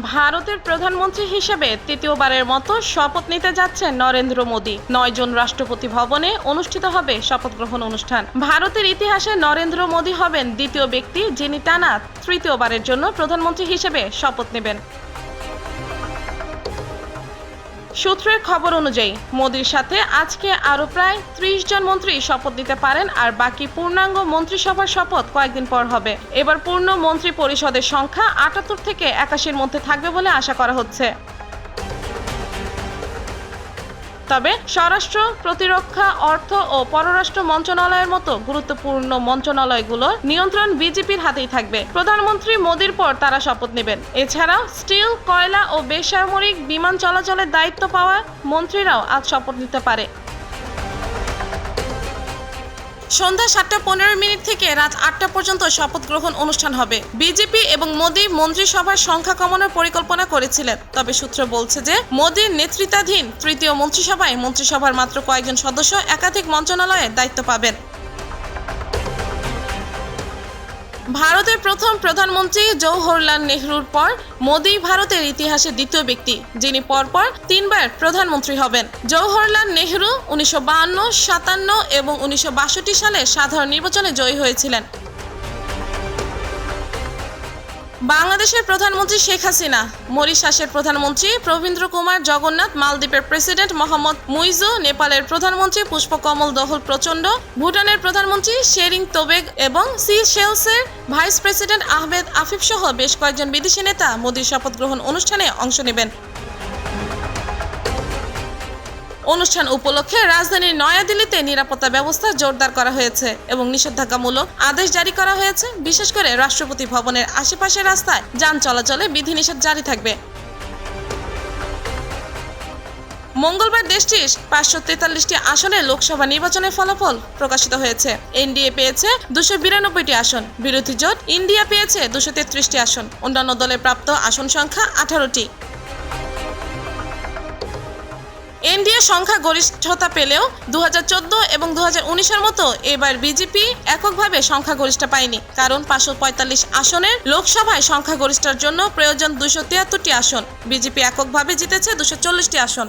ভারতের প্রধানমন্ত্রী হিসেবে তৃতীয়বারের মতো শপথ নিতে যাচ্ছেন নরেন্দ্র মোদী। 9 জুন রাষ্ট্রপতি ভবনে অনুষ্ঠিত হবে শপথ গ্রহণ অনুষ্ঠান। ভারতের ইতিহাসে নরেন্দ্র মোদী হবেন দ্বিতীয় ব্যক্তি যিনি টানা তৃতীয়বারের জন্য প্রধানমন্ত্রী হিসেবে শপথ নেবেন। সূত্রের খবর অনুযায়ী মোদির সাথে আজকে আরও প্রায় 30 জন মন্ত্রী শপথ নিতে পারেন, আর বাকি পূর্ণাঙ্গ মন্ত্রিসভার শপথ কয়েকদিন পর হবে। এবার পূর্ণ মন্ত্রী পরিষদের সংখ্যা 78 থেকে 81-র মধ্যে থাকবে বলে আশা করা হচ্ছে। তবে স্বরাষ্ট্র, প্রতিরক্ষা, অর্থ ও পররাষ্ট্র মন্ত্রণালয়ের মতো গুরুত্বপূর্ণ মন্ত্রণালয়গুলোর নিয়ন্ত্রণ বিজেপির হাতেই থাকবে। প্রধানমন্ত্রী মোদির পর তারা শপথ নেবেন। এছাড়াও স্টিল, কয়লা ও বেসামরিক বিমান চলাচলের দায়িত্ব পাওয়া মন্ত্রীরাও আজ শপথ নিতে পারে। সন্ধ্যা 7:15 থেকে রাত 8টা পর্যন্ত শপথ গ্রহণ অনুষ্ঠান হবে। বিজেপি এবং মোদি মন্ত্রিসভার সংখ্যা কমানোর পরিকল্পনা করেছিলেন, তবে সূত্র বলছে যে মোদির নেতৃত্বাধীন তৃতীয় মন্ত্রিসভায় মন্ত্রিসভার মাত্র কয়েকজন সদস্য একাধিক মন্ত্রণালয়ের দায়িত্ব পাবেন। ভারতের প্রথম প্রধানমন্ত্রী জওহরলাল নেহরুর পর মোদি ভারতের ইতিহাসে দ্বিতীয় ব্যক্তি যিনি পরপর 3 বার প্রধানমন্ত্রী হবেন। জওহরলাল নেহরু 1952, 57 এবং 1962 সালে সাধারণ নির্বাচনে জয়ী হয়েছিলেন। বাংলাদেশের প্রধানমন্ত্রী শেখ হাসিনা, মরিশাসের প্রধানমন্ত্রী প্রবীন্দ্র কুমার জগন্নাথ, মালদ্বীপের প্রেসিডেন্ট মোহাম্মদ মুইজু, নেপালের প্রধানমন্ত্রী পুষ্পকমল দহল প্রচণ্ড, ভুটানের প্রধানমন্ত্রী শেরিং তোবেগ এবং সিশেলসের ভাইস প্রেসিডেন্ট আহমেদ আফিফ সহ বেশ কয়েকজন বিদেশি নেতা মোদির শপথ গ্রহণ অনুষ্ঠানে অংশ নেবেন। অনুষ্ঠান উপলক্ষে রাজধানীর নয়াদিল্লিতে নিরাপত্তা ব্যবস্থা জোরদার করা হয়েছে এবং নিষেধাজ্ঞামূলক আদেশ জারি করা হয়েছে। বিশেষ করে রাষ্ট্রপতি ভবনের আশেপাশের রাস্তায় যান চলাচলে বিধিনিষেধ জারি থাকবে। মঙ্গলবার দেশটির 543টি আসনে লোকসভা নির্বাচনের ফলাফল প্রকাশিত হয়েছে। এনডিএ পেয়েছে 292টি আসন, বিরোধী জোট ইন্ডিয়া পেয়েছে 233টি আসন, অন্যান্য দলের প্রাপ্ত আসন সংখ্যা 18টি। এনডিএ সংখ্যা গরিষ্ঠতা পেলেও 2014 এবং 2019-এর মতো এবার বিজেপি এককভাবে সংখ্যাগরিষ্ঠতা পায়নি, কারণ 545 আসনের লোকসভায় সংখ্যাগরিষ্ঠতার জন্য প্রয়োজন 273টি আসন। বিজেপি এককভাবে জিতেছে 240টি আসন।